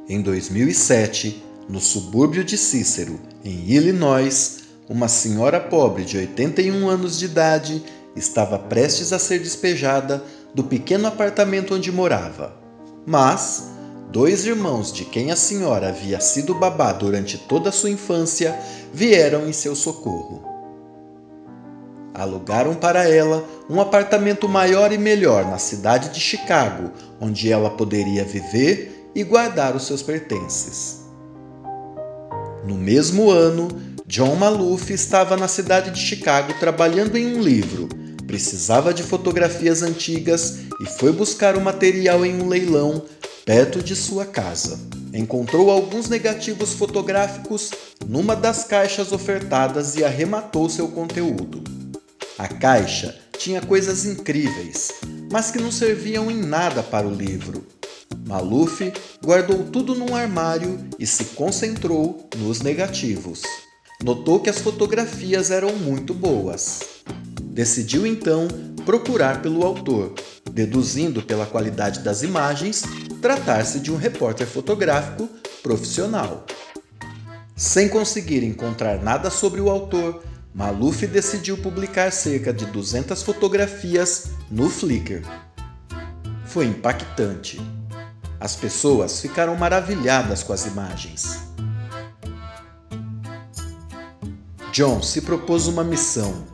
Em 2007, no subúrbio de Cícero, em Illinois, uma senhora pobre de 81 anos de idade estava prestes a ser despejada do pequeno apartamento onde morava. Mas 2 irmãos de quem a senhora havia sido babá durante toda a sua infância vieram em seu socorro. Alugaram para ela um apartamento maior e melhor na cidade de Chicago, onde ela poderia viver e guardar os seus pertences. No mesmo ano, John Maloof estava na cidade de Chicago trabalhando em um livro. Precisava de fotografias antigas e foi buscar o material em um leilão perto de sua casa. Encontrou alguns negativos fotográficos numa das caixas ofertadas e arrematou seu conteúdo. A caixa tinha coisas incríveis, mas que não serviam em nada para o livro. Maloof guardou tudo num armário e se concentrou nos negativos. Notou que as fotografias eram muito boas. Decidiu então procurar pelo autor, deduzindo pela qualidade das imagens tratar-se de um repórter fotográfico profissional. Sem conseguir encontrar nada sobre o autor, Maloof decidiu publicar cerca de 200 fotografias no Flickr. Foi impactante. As pessoas ficaram maravilhadas com as imagens. John se propôs uma missão: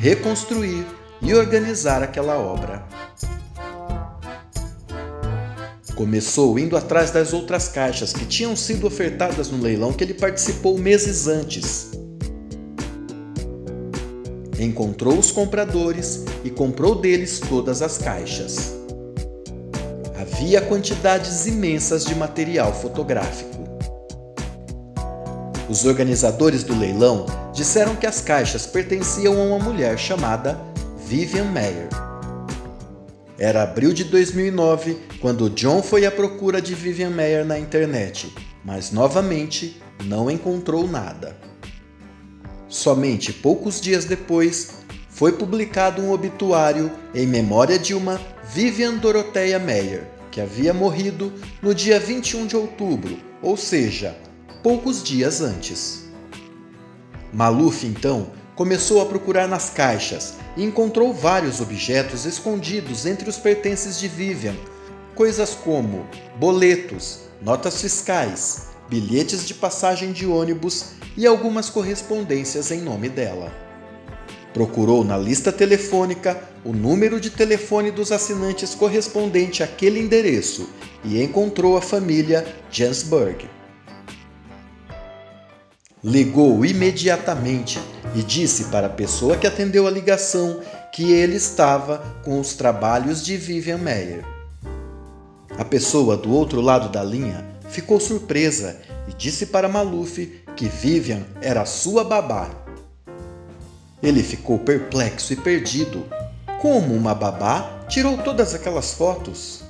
reconstruir e organizar aquela obra. Começou indo atrás das outras caixas que tinham sido ofertadas no leilão que ele participou meses antes. Encontrou os compradores e comprou deles todas as caixas. Havia quantidades imensas de material fotográfico. Os organizadores do leilão disseram que as caixas pertenciam a uma mulher chamada Vivian Maier. Era abril de 2009 quando John foi à procura de Vivian Maier na internet, mas novamente não encontrou nada. Somente poucos dias depois, foi publicado um obituário em memória de uma Vivian Dorothea Maier, que havia morrido no dia 21 de outubro, ou seja, poucos dias antes. Maloof, então, começou a procurar nas caixas e encontrou vários objetos escondidos entre os pertences de Vivian, coisas como boletos, notas fiscais, bilhetes de passagem de ônibus e algumas correspondências em nome dela. Procurou na lista telefônica o número de telefone dos assinantes correspondente àquele endereço e encontrou a família Jensburg. Ligou imediatamente e disse para a pessoa que atendeu a ligação que ele estava com os trabalhos de Vivian Maier. A pessoa do outro lado da linha ficou surpresa e disse para Maloof que Vivian era sua babá. Ele ficou perplexo e perdido. Como uma babá tirou todas aquelas fotos?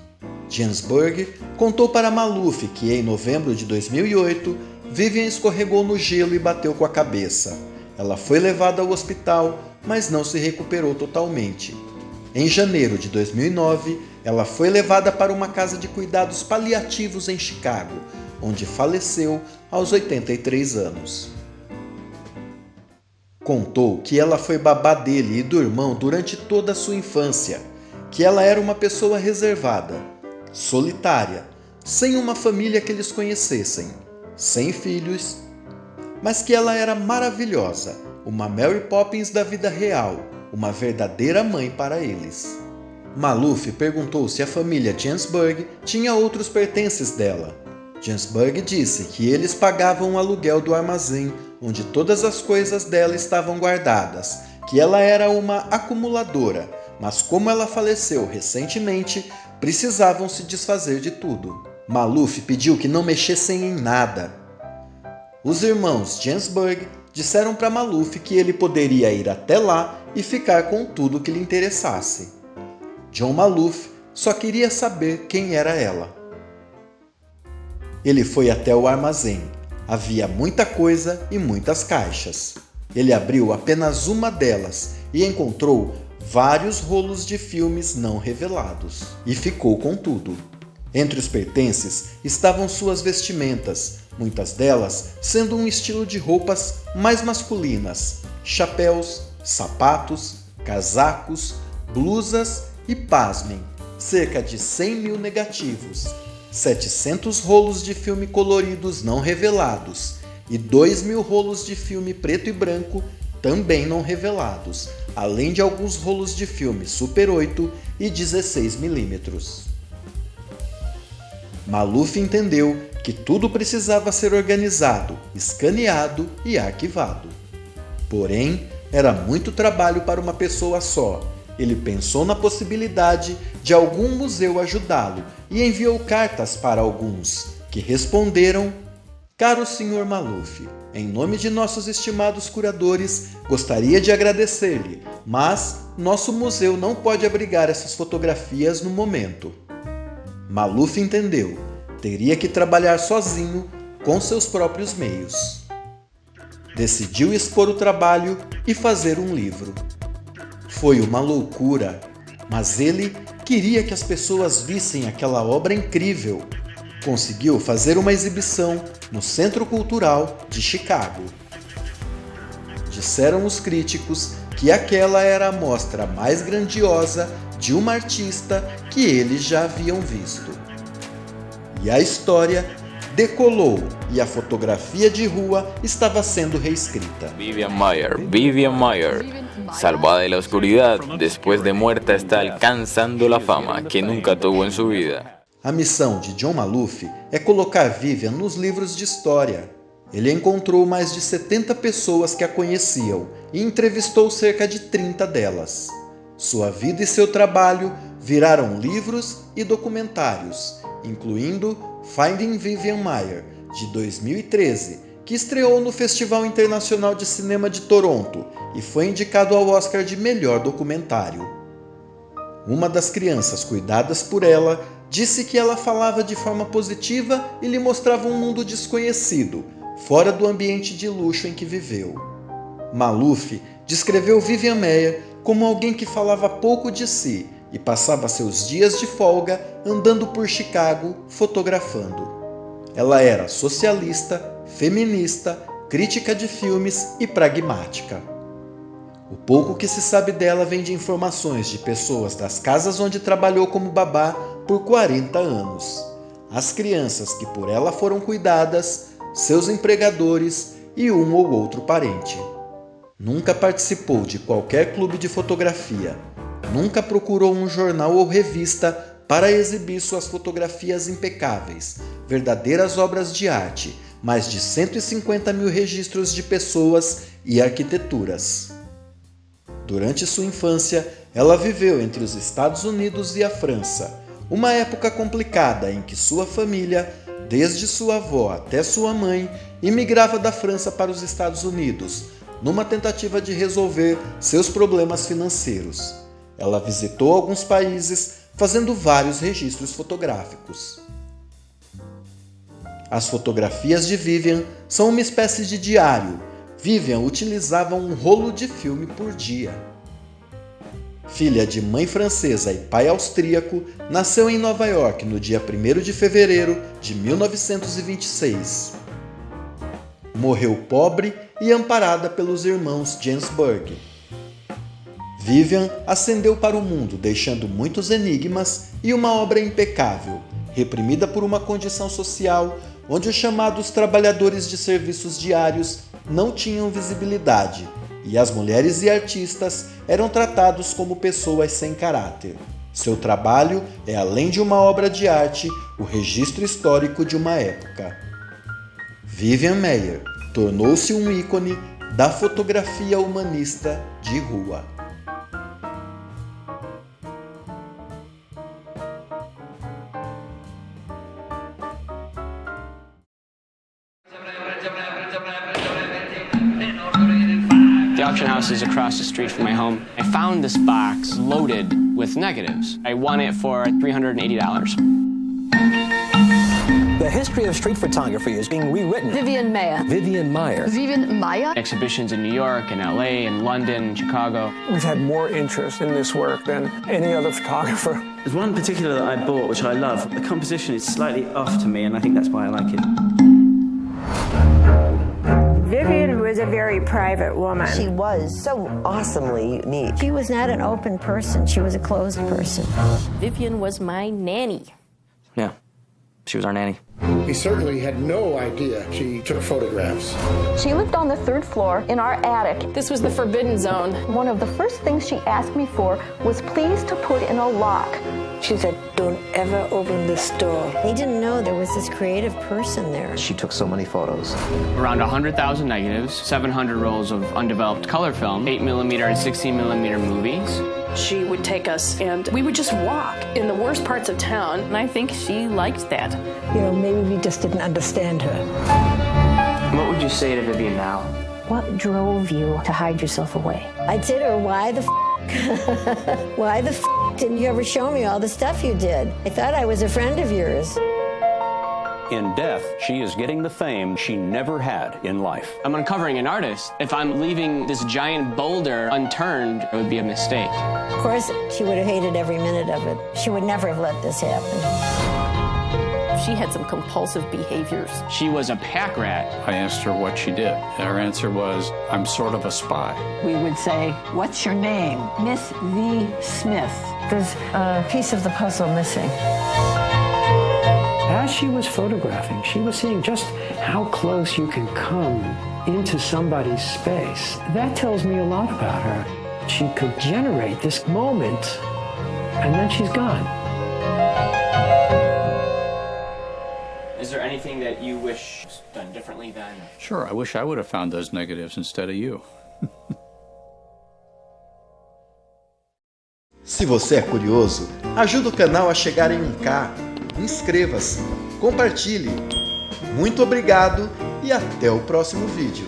Jensburg contou para Maloof que em novembro de 2008, Vivian escorregou no gelo e bateu com a cabeça. Ela foi levada ao hospital, mas não se recuperou totalmente. Em janeiro de 2009, ela foi levada para uma casa de cuidados paliativos em Chicago, onde faleceu aos 83 anos. Contou que ela foi babá dele e do irmão durante toda a sua infância, que ela era uma pessoa reservada, solitária, sem uma família que eles conhecessem, sem filhos, mas que ela era maravilhosa, uma Mary Poppins da vida real, uma verdadeira mãe para eles. Maloof perguntou se a família Jensburg tinha outros pertences dela. Jensburg disse que eles pagavam o aluguel do armazém onde todas as coisas dela estavam guardadas, que ela era uma acumuladora, mas como ela faleceu recentemente, precisavam se desfazer de tudo. Maloof pediu que não mexessem em nada. Os irmãos Jensburg disseram para Maloof que ele poderia ir até lá e ficar com tudo que lhe interessasse. John Maloof só queria saber quem era ela. Ele foi até o armazém. Havia muita coisa e muitas caixas. Ele abriu apenas uma delas e encontrou vários rolos de filmes não revelados. E ficou com tudo. Entre os pertences estavam suas vestimentas, muitas delas sendo um estilo de roupas mais masculinas, chapéus, sapatos, casacos, blusas e, pasmem, cerca de 100 mil negativos, 700 rolos de filme coloridos não revelados e 2.000 rolos de filme preto e branco também não revelados, além de alguns rolos de filme Super 8 e 16mm. Maluf entendeu que tudo precisava ser organizado, escaneado e arquivado. Porém, era muito trabalho para uma pessoa só. Ele pensou na possibilidade de algum museu ajudá-lo e enviou cartas para alguns, que responderam: "Caro Sr. Maluf, em nome de nossos estimados curadores, gostaria de agradecer-lhe, mas nosso museu não pode abrigar essas fotografias no momento." Maluf entendeu. Teria que trabalhar sozinho, com seus próprios meios. Decidiu expor o trabalho e fazer um livro. Foi uma loucura, mas ele queria que as pessoas vissem aquela obra incrível. Conseguiu fazer uma exibição no Centro Cultural de Chicago. Disseram os críticos que aquela era a mostra mais grandiosa de uma artista que eles já haviam visto. E a história decolou e a fotografia de rua estava sendo reescrita. Vivian Maier, salvada de la oscuridad, después de muerta está alcanzando la fama que nunca tuvo en su vida. A missão de John Maluf é colocar Vivian nos livros de história. Ele encontrou mais de 70 pessoas que a conheciam e entrevistou cerca de 30 delas. Sua vida e seu trabalho viraram livros e documentários, incluindo Finding Vivian Maier, de 2013, que estreou no Festival Internacional de Cinema de Toronto e foi indicado ao Oscar de melhor documentário. Uma das crianças cuidadas por ela disse que ela falava de forma positiva e lhe mostrava um mundo desconhecido, fora do ambiente de luxo em que viveu. Maluf descreveu Vivian Maier como alguém que falava pouco de si e passava seus dias de folga andando por Chicago fotografando. Ela era socialista, feminista, crítica de filmes e pragmática. O pouco que se sabe dela vem de informações de pessoas das casas onde trabalhou como babá por 40 anos, as crianças que por ela foram cuidadas, seus empregadores e um ou outro parente. Nunca participou de qualquer clube de fotografia. Nunca procurou um jornal ou revista para exibir suas fotografias impecáveis, verdadeiras obras de arte, mais de 150 mil registros de pessoas e arquiteturas. Durante sua infância, ela viveu entre os Estados Unidos e a França, uma época complicada em que sua família, desde sua avó até sua mãe, imigrava da França para os Estados Unidos, numa tentativa de resolver seus problemas financeiros. Ela visitou alguns países, fazendo vários registros fotográficos. As fotografias de Vivian são uma espécie de diário. Vivian utilizava um rolo de filme por dia. Filha de mãe francesa e pai austríaco, nasceu em Nova York no dia 1º de fevereiro de 1926. Morreu pobre e amparada pelos irmãos Gainsbourg. Vivian ascendeu para o mundo, deixando muitos enigmas e uma obra impecável, reprimida por uma condição social onde os chamados trabalhadores de serviços diários não tinham visibilidade e as mulheres e artistas eram tratados como pessoas sem caráter. Seu trabalho é, além de uma obra de arte, o registro histórico de uma época. Vivian Maier tornou-se um ícone da fotografia humanista de rua. The auction house is across the street from my home. I found this box loaded with negatives. I won it for $380. The history of street photography is being rewritten. Vivian Maier. Vivian Maier. Vivian Maier. Exhibitions in New York and LA and London, Chicago. We've had more interest in this work than any other photographer. There's one particular that I bought, which I love. The composition is slightly off to me, and I think that's why I like it. Vivian was a very private woman. She was so awesomely unique. She was not an open person. She was a closed person. Vivian was my nanny. Yeah, she was our nanny. He certainly had no idea she took photographs. She lived on the 3rd floor in our attic. This was the forbidden zone. One of the first things she asked me for was please to put in a lock. She said, don't ever open this door. They didn't know there was this creative person there. She took so many photos. Around 100,000 negatives, 700 rolls of undeveloped color film, 8mm and 16mm movies. She would take us and we would just walk in the worst parts of town, and I think she liked that. You know, maybe we just didn't understand her. What would you say to Vivian now? What drove you to hide yourself away? I'd say to her, why the why the didn't you ever show me all the stuff you did? I thought I was a friend of yours. In death, she is getting the fame she never had in life. I'm uncovering an artist. If I'm leaving this giant boulder unturned, it would be a mistake. Of course, she would have hated every minute of it. She would never have let this happen. She had some compulsive behaviors. She was a pack rat. I asked her what she did. Her answer was, I'm sort of a spy. We would say, what's your name? Miss V. Smith. There's a piece of the puzzle missing. As she was photographing, she was seeing just how close you can come into somebody's space. That tells me a lot about her. She could generate this moment, and then she's gone. Is there anything that you wish was done differently then? Sure, I wish I would have found those negatives instead of you. Se você é curioso, ajuda o canal a chegar em 1K. Inscreva-se, compartilhe. Muito obrigado e até o próximo vídeo.